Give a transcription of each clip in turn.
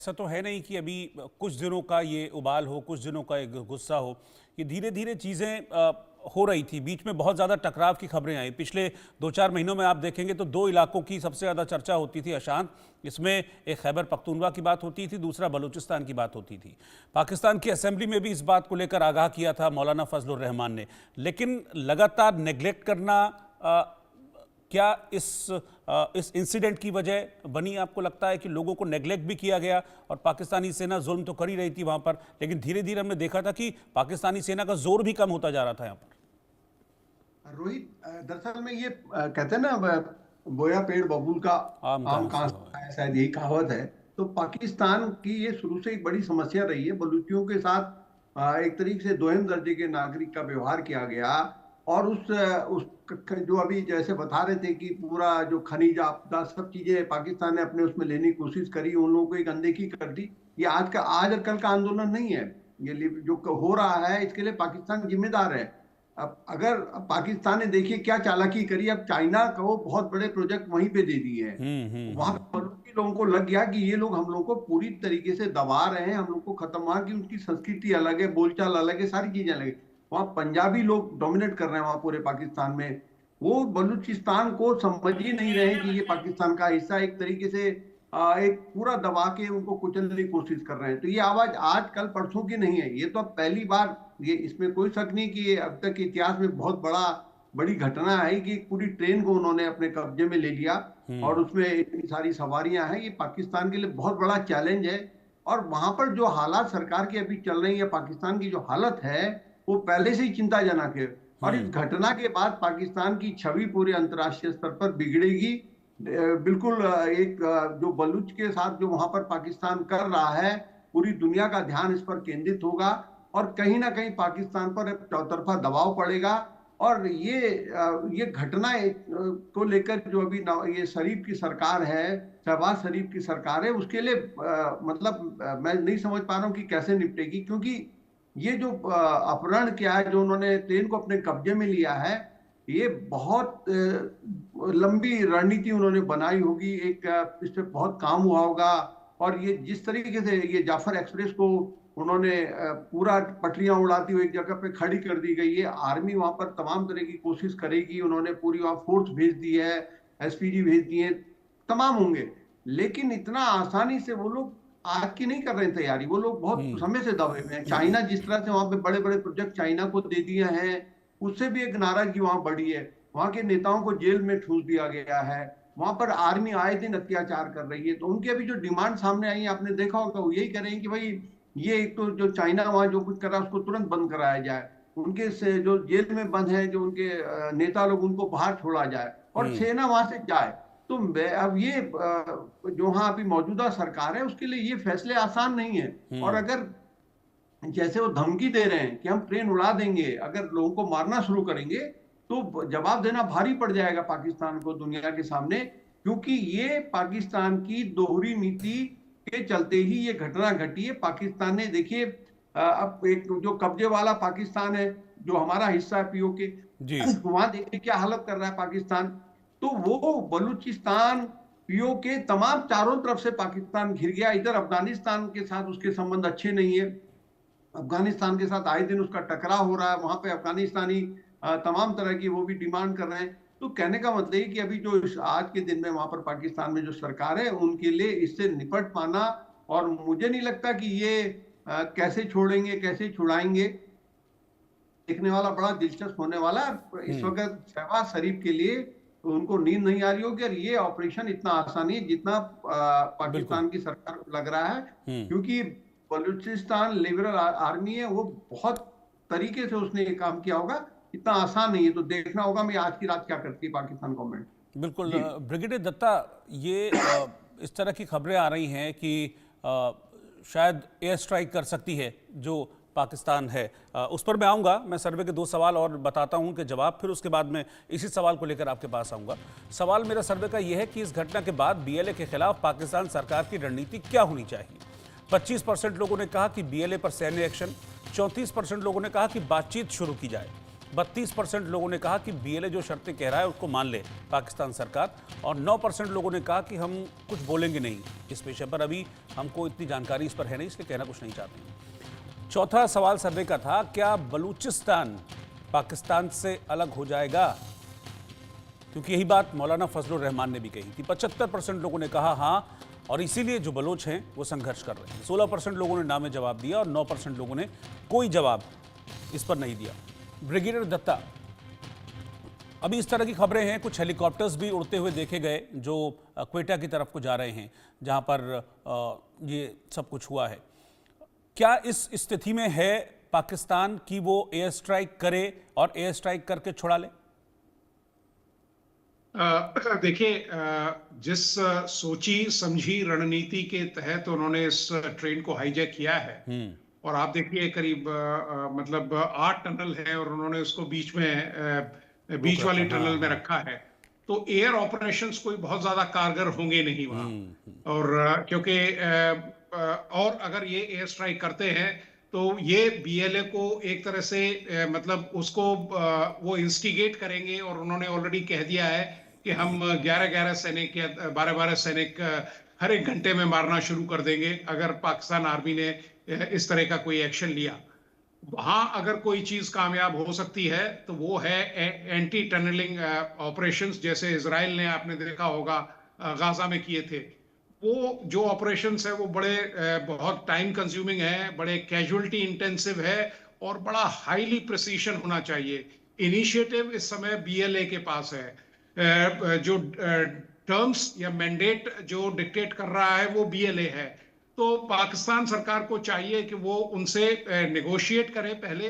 ऐसा तो है नहीं कि अभी कुछ दिनों का ये उबाल हो, कुछ दिनों का एक गुस्सा हो। ये धीरे धीरे चीज़ें हो रही थी। बीच में बहुत ज़्यादा टकराव की खबरें आई। पिछले 2-4 महीनों में आप देखेंगे तो दो इलाकों की सबसे ज़्यादा चर्चा होती थी, अशांत। इसमें एक खैबर पख्तूनवा की बात होती थी, दूसरा बलूचिस्तान की बात होती थी। पाकिस्तान की असेंबली में भी इस बात को लेकर आगाह किया था मौलाना फजलुर रहमान ने। लेकिन लगातार नेग्लेक्ट करना क्या इस इंसिडेंट की वजह बनी? आपको लगता है कि लोगों को नेग्लेक्ट भी किया गया और पाकिस्तानी सेना जुल्म तो कर ही रही थी वहां पर, लेकिन धीरे धीरे हमने देखा था कि पाकिस्तानी सेना का जोर भी कम होता जा रहा था यहाँ पर। रोहित, दरअसल में ये कहते हैं ना, बोया पेड़ बबूल का आम आम कहाँ कहाँ से से हो? आता है, शायद यही कहावत है। तो पाकिस्तान की ये शुरू से एक बड़ी समस्या रही है। बलूचियों के साथ एक तरीके से दोहम दर्जे के नागरिक का व्यवहार किया गया। और जो अभी जैसे बता रहे थे कि पूरा जो खनिज आपदा सब चीजें पाकिस्तान ने अपने उसमें लेने की कोशिश करी, उन लोगों को एक अनदेखी कर दी। ये आज और कल का आंदोलन नहीं है। ये जो हो रहा है इसके लिए पाकिस्तान जिम्मेदार है। अब पाकिस्तान ने देखिए क्या चालाकी करी। अब चाइना को बहुत बड़े प्रोजेक्ट वहीं पे दे दिए हैं। वहां पे बलूची लोगों को लग गया कि ये लोग हम लोग को पूरी तरीके से दबा रहे हैं, हम लोग को खत्म। वहां की उनकी संस्कृति अलग है, बोलचाल अलग है, सारी चीजें अलग है। वहां पंजाबी लोग डोमिनेट कर रहे हैं वहां पूरे पाकिस्तान में। वो बलूचिस्तान को समझ ही नहीं रहे कि ये पाकिस्तान का हिस्सा। एक तरीके से एक पूरा दबा के उनको कुचलने की कोशिश कर रहे हैं। तो ये आवाज आज कल परसों की नहीं है, ये तो अब पहली बार। ये इसमें कोई शक नहीं कि ये अब तक के इतिहास में बहुत बड़ी घटना है कि पूरी ट्रेन को उन्होंने अपने कब्जे में ले लिया और उसमें इतनी सारी सवारियां हैं। ये पाकिस्तान के लिए बहुत बड़ा चैलेंज है। और वहां पर जो हालात सरकार की अभी चल रही है, पाकिस्तान की जो हालत है, वो पहले से ही चिंताजनक है। और इस घटना के बाद पाकिस्तान की छवि पूरे अंतर्राष्ट्रीय स्तर पर बिगड़ेगी। बिल्कुल जो बलूच के साथ जो वहां पर पाकिस्तान कर रहा है, पूरी दुनिया का ध्यान इस पर केंद्रित होगा और कहीं ना कहीं पाकिस्तान पर चौतरफा दबाव पड़ेगा। और ये घटना को लेकर जो अभी ये शरीफ की सरकार है, शहबाज शरीफ की सरकार है, उसके लिए मैं नहीं समझ पा रहा हूँ कि कैसे निपटेगी। क्योंकि ये जो अपहरण किया है, जो उन्होंने ट्रेन को अपने कब्जे में लिया है, ये बहुत लंबी रणनीति उन्होंने बनाई होगी। इस पे बहुत काम हुआ होगा। और ये जिस तरीके से ये जाफर एक्सप्रेस को उन्होंने पूरा पटरियां उड़ाती हुई एक जगह पे खड़ी कर दी गई है। आर्मी वहां पर तमाम तरह की कोशिश करेगी। उन्होंने पूरी वहां फोर्स भेज दी है, एसपीजी भेज दिए, तमाम होंगे। लेकिन इतना आसानी से वो लोग आज की नहीं कर रहे हैं तैयारी। वो लोग बहुत समय से दबे हुए हैं। चाइना जिस तरह से वहां पे बड़े बड़े प्रोजेक्ट चाइना को दे दिए हैं, उससे भी एक नाराजगी वहां बढ़ी है। वहां के नेताओं को जेल में ठूस दिया गया है। वहां पर आर्मी आए दिन अत्याचार कर रही है। तो उनकी अभी जो डिमांड सामने आई, आपने देखा होगा, वो यही कह रहे हैं कि भाई ये एक तो जो चाइना वहां जो कुछ कर रहा है उसको तुरंत बंद कराया जाए। उनके से जो जेल में बंद है जो उनके नेता लोग, उनको बाहर छोड़ा जाए और सेना वहां से जाए। तो अब ये जो वहां अभी मौजूदा सरकार है, उसके लिए ये फैसले आसान नहीं है। और अगर जैसे वो धमकी दे रहे हैं कि हम ट्रेन उड़ा देंगे, अगर लोगों को मारना शुरू करेंगे, तो जवाब देना भारी पड़ जाएगा पाकिस्तान को दुनिया के सामने। क्योंकि ये पाकिस्तान की दोहरी नीति के चलते ही ये घटना घटी है। पाकिस्तान ने देखिए, अब एक जो कब्जे वाला पाकिस्तान है, जो हमारा हिस्सा है पीओके, जी। वहां देखिए क्या हालत कर रहा है पाकिस्तान। तो वो बलूचिस्तान पीओके तमाम चारों तरफ से पाकिस्तान घिर गया। इधर अफगानिस्तान के साथ उसके संबंध अच्छे नहीं है। अफगानिस्तान के साथ आए दिन उसका टकराव हो रहा है। वहां पे अफगानिस्तानी तमाम तरह की वो भी डिमांड कर रहे हैं। तो कहने का मतलब है कि अभी जो आज के दिन में वहां पर पाकिस्तान में जो सरकार है, उनके लिए इससे निपट पाना, और मुझे नहीं लगता कि ये कैसे छोड़ेंगे, कैसे छुड़ाएंगे, देखने वाला बड़ा दिलचस्प होने वाला है। इस वक्त शहबाज शरीफ के लिए तो उनको नींद नहीं आ रही होगी। और ये ऑपरेशन इतना आसान नहीं है जितना बिल्कुल। पाकिस्तान की सरकार को लग रहा है। क्योंकि बलूचिस्तान लिबरल आर्मी है, वो बहुत तरीके से उसने ये काम किया होगा। इतना आसान नहीं है। तो देखना होगा मैं आज की रात क्या करती है पाकिस्तान गवर्नमेंट। बिल्कुल। जी ब्रिगेडियर दत्ता, ये इस तरह की खबरें आ रही हैं कि शायद एयर स्ट्राइक कर सकती है जो पाकिस्तान है। उस पर मैं आऊँगा। मैं सर्वे के 2 सवाल और बताता हूँ कि जवाब, फिर उसके बाद मैं इसी सवाल को लेकर आपके पास आऊँगा। सवाल मेरा सर्वे का यह है कि इस घटना के बाद बीएलए के खिलाफ पाकिस्तान सरकार की रणनीति क्या होनी चाहिए। 25% लोगों ने कहा कि बीएलए पर सैन्य एक्शन, 34% लोगों ने कहा कि बातचीत शुरू की जाए, 32% लोगों ने कहा कि बीएलए जो शर्तें कह रहा है उसको मान ले पाकिस्तान सरकार, और 9% लोगों ने कहा कि हम कुछ बोलेंगे नहीं इस विषय पर। अभी हमको इतनी जानकारी इस पर है नहीं, इसलिए कहना कुछ नहीं चाहते। चौथा सवाल सर्वे का था, क्या बलूचिस्तान पाकिस्तान से अलग हो जाएगा? क्योंकि यही बात मौलाना फजलुर रहमान ने भी कही थी। 75% लोगों ने कहा हाँ, और इसीलिए जो बलोच हैं वो संघर्ष कर रहे हैं। 16% लोगों ने ना में जवाब दिया और 9% लोगों ने कोई जवाब इस पर नहीं दिया। ब्रिगेडियर दत्ता, अभी इस तरह की खबरें हैं, कुछ हेलीकॉप्टर्स भी उड़ते हुए देखे गए जो क्वेटा की तरफ को जा रहे हैं, जहां पर ये सब कुछ हुआ है। क्या इस स्थिति में है पाकिस्तान की वो एयर स्ट्राइक करे और एयर स्ट्राइक करके छुड़ा ले? देखिए, जिस सोची समझी रणनीति के तहत उन्होंने इस ट्रेन को हाईजैक किया है, और आप देखिए करीब मतलब 8 टनल है और उन्होंने उसको बीच वाली टनल में रखा है, तो एयर ऑपरेशंस कोई बहुत ज्यादा कारगर होंगे नहीं वहां। और क्योंकि और अगर ये एयर स्ट्राइक करते हैं तो ये बीएलए को एक तरह से मतलब उसको वो इंस्टिगेट करेंगे, और उन्होंने ऑलरेडी कह दिया है कि हम 11-11 सैनिक या 12-12 सैनिक हर एक घंटे में मारना शुरू कर देंगे अगर पाकिस्तान आर्मी ने इस तरह का कोई एक्शन लिया। वहां अगर कोई चीज कामयाब हो सकती है तो वो है एंटी टनलिंग ऑपरेशंस, जैसे इजराइल ने आपने देखा होगा गाजा में किए थे। वो जो ऑपरेशंस है वो बड़े बहुत टाइम कंज्यूमिंग है, बड़े कैजुअलिटी इंटेंसिव है, और बड़ा हाईली प्रिसीशन होना चाहिए। इनिशिएटिव इस समय बीएलए के पास है, जो टर्म्स या मैंडेट जो डिक्टेट कर रहा है वो बीएलए है। तो पाकिस्तान सरकार को चाहिए कि वो उनसे नेगोशिएट करे, पहले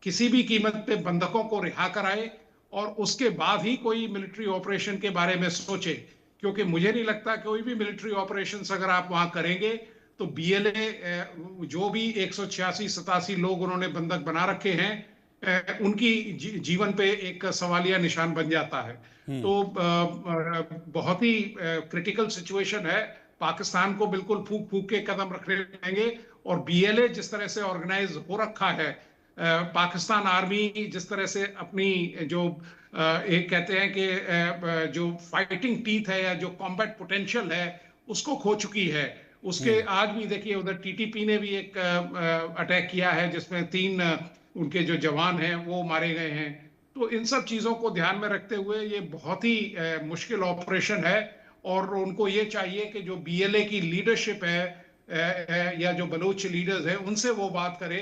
किसी भी कीमत पे बंधकों को रिहा कराए, और उसके बाद ही कोई मिलिट्री ऑपरेशन के बारे में सोचे। क्योंकि मुझे नहीं लगता कोई भी मिलिट्री ऑपरेशंस अगर आप वहां करेंगे तो बीएलए जो भी 186-87 लोग उन्होंने बंधक बना रखे हैं, उनकी जीवन पे एक सवालिया निशान बन जाता है। तो बहुत ही क्रिटिकल सिचुएशन है। पाकिस्तान को बिल्कुल फूक फूक के कदम रखने पड़ेंगे, और बीएलए जिस तरह से ऑर्गेनाइज हो रखा है, पाकिस्तान आर्मी जिस तरह से अपनी जो एक कहते हैं कि जो फाइटिंग टीथ है या जो कॉम्बैट पोटेंशियल है उसको खो चुकी है। उसके आज भी देखिए उधर टीटीपी ने भी एक अटैक किया है जिसमें 3 उनके जो जवान हैं वो मारे गए हैं। तो इन सब चीजों को ध्यान में रखते हुए ये बहुत ही मुश्किल ऑपरेशन है, और उनको ये चाहिए कि जो बीएलए की लीडरशिप है या जो बलूच लीडर्स हैं उनसे वो बात करे,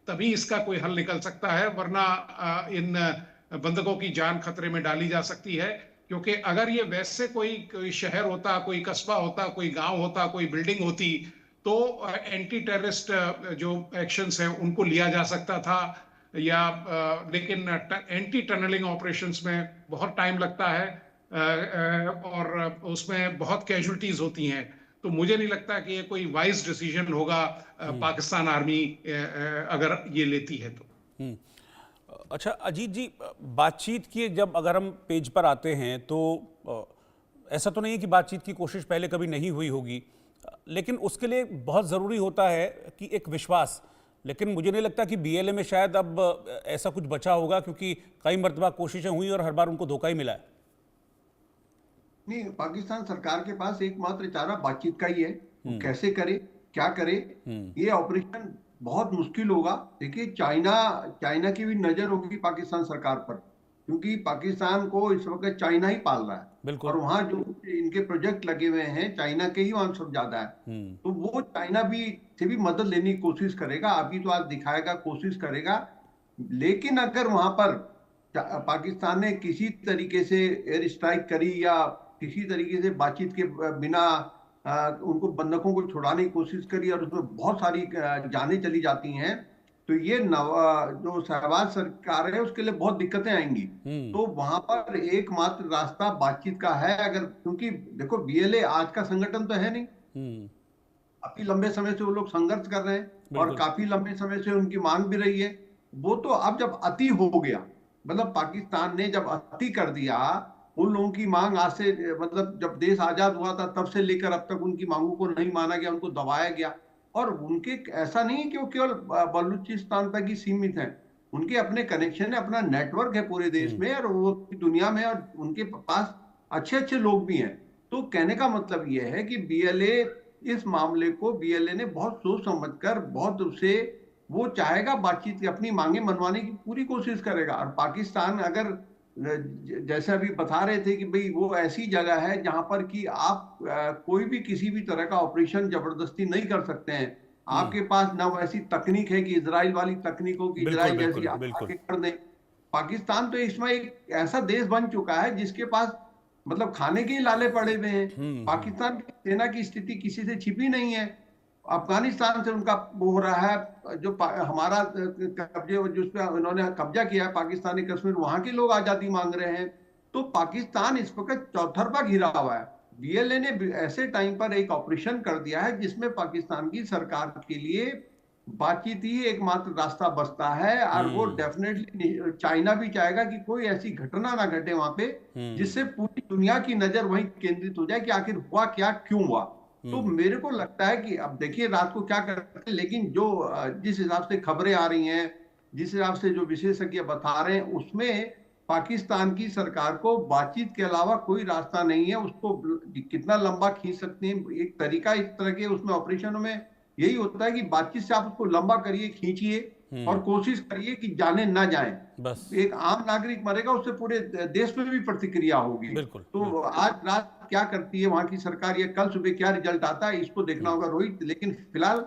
तभी इसका कोई हल निकल सकता है, वरना इन बंधकों की जान खतरे में डाली जा सकती है। क्योंकि अगर ये वैसे कोई शहर होता, कोई कस्बा होता, कोई गांव होता, कोई बिल्डिंग होती, तो एंटी टेररिस्ट जो एक्शंस हैं उनको लिया जा सकता था, या लेकिन एंटी टनलिंग ऑपरेशंस में बहुत टाइम लगता है, और उसमें बहुत कैजुअलिटीज होती हैं। तो मुझे नहीं लगता कि ये कोई वाइज डिसीजन होगा पाकिस्तान आर्मी अगर ये लेती है तो। अच्छा अजीत जी, बातचीत की जब अगर हम पेज पर आते हैं तो ऐसा तो नहीं है कि बातचीत की कोशिश पहले कभी नहीं हुई होगी, लेकिन उसके लिए बहुत ज़रूरी होता है कि एक विश्वास। लेकिन मुझे नहीं लगता कि बीएलए में शायद अब ऐसा कुछ बचा होगा, क्योंकि कई मरतबा कोशिशें हुई और हर बार उनको धोखा ही मिला है। नहीं, पाकिस्तान सरकार के पास एकमात्र चारा बातचीत का ही है। वो कैसे करे, क्या करे, ये ऑपरेशन बहुत मुश्किल होगा। देखिए चाइना की भी नजर होगी पाकिस्तान सरकार पर, क्योंकि पाकिस्तान को इस वक्त चाइना ही पाल रहा है, और वहां जो इनके प्रोजेक्ट लगे हुए हैं चाइना के ही वहां सब ज्यादा है। तो वो चाइना से भी मदद लेने की कोशिश करेगा, अभी तो आज दिखाएगा, कोशिश करेगा। लेकिन अगर वहां पर पाकिस्तान ने किसी तरीके से एयर स्ट्राइक करी या किसी तरीके से बातचीत के बिना उनको बंधकों को छुड़ाने की कोशिश करी और उसमें बहुत सारी जानें चली जाती हैं, तो ये जो शहबाज सरकार है उसके लिए बहुत दिक्कतें आएंगी। तो वहां पर एकमात्र रास्ता बातचीत का है। अगर क्योंकि देखो बीएलए आज का संगठन तो है नहीं, काफी लंबे समय से वो लोग संघर्ष कर रहे हैं और काफी लंबे समय से उनकी मांग भी रही है। वो तो अब जब अति हो गया, मतलब पाकिस्तान ने जब अति कर दिया, उन लोगों की मांग आज से मतलब जब देश आजाद हुआ था तब से लेकर अब तक उनकी मांगों को नहीं माना गया, उनको दबाया गया। और उनके ऐसा नहीं है कि वो केवल बलूचिस्तान तक ही सीमित हैं, उनके अपने कनेक्शन है, अपना नेटवर्क है पूरे देश में और वो दुनिया में, और उनके पास अच्छे अच्छे लोग भी हैं। तो कहने का मतलब यह है कि बीएलए, इस मामले को बीएलए ने बहुत सोच समझकर, बहुत उससे वो चाहेगा बातचीत की, अपनी मांगे मनवाने की पूरी कोशिश करेगा। और पाकिस्तान अगर जैसे अभी बता रहे थे कि भाई वो ऐसी जगह है जहां पर कि आप कोई भी किसी भी तरह का ऑपरेशन जबरदस्ती नहीं कर सकते हैं। आपके पास ना वैसी तकनीक है कि इजराइल वाली तकनीक हो कि बिल्कुल इजराइल जैसी बिल्कुल आप बिल्कुल। आके कर दें। पाकिस्तान तो इसमें एक ऐसा देश बन चुका है जिसके पास मतलब खाने के ही लाले पड़े हुए हैं। पाकिस्तान की सेना की स्थिति किसी से छिपी नहीं है। अफगानिस्तान से उनका वो हो रहा है, जो हमारा कब्जे, जिस पे उन्होंने कब्जा किया है पाकिस्तानी कश्मीर, वहां के लोग आजादी मांग रहे हैं। तो पाकिस्तान इस वक्त चौतरफा घिरा हुआ है। बीएलए ने ऐसे टाइम पर एक ऑपरेशन कर दिया है जिसमें पाकिस्तान की सरकार के लिए बातचीत ही एकमात्र रास्ता बचता है। और वो डेफिनेटली चाइना भी चाहेगा कि कोई ऐसी घटना ना घटे वहां पे जिससे पूरी दुनिया की नजर वहीं केंद्रित हो जाए कि आखिर हुआ क्या, क्यों हुआ। तो मेरे को लगता है कि अब देखिए रात को क्या करते हैं, लेकिन जो जिस हिसाब से खबरें आ रही हैं, जिस हिसाब से जो विशेषज्ञ बता रहे हैं, उसमें पाकिस्तान की सरकार को बातचीत के अलावा कोई रास्ता नहीं है। उसको कितना लंबा खींच सकते हैं, एक तरीका इस तरह के उसमें ऑपरेशनों में यही होता है कि बातचीत से आप उसको लंबा करिए, खींचिए और कोशिश करिए कि जाने ना जाए। बस एक आम नागरिक मरेगा, उससे पूरे देश में भी प्रतिक्रिया होगी। बिल्कुल तो बिल्कुल। आज रात क्या करती है वहां की सरकार, या कल सुबह क्या रिजल्ट आता है, इसको देखना होगा रोहित। लेकिन फिलहाल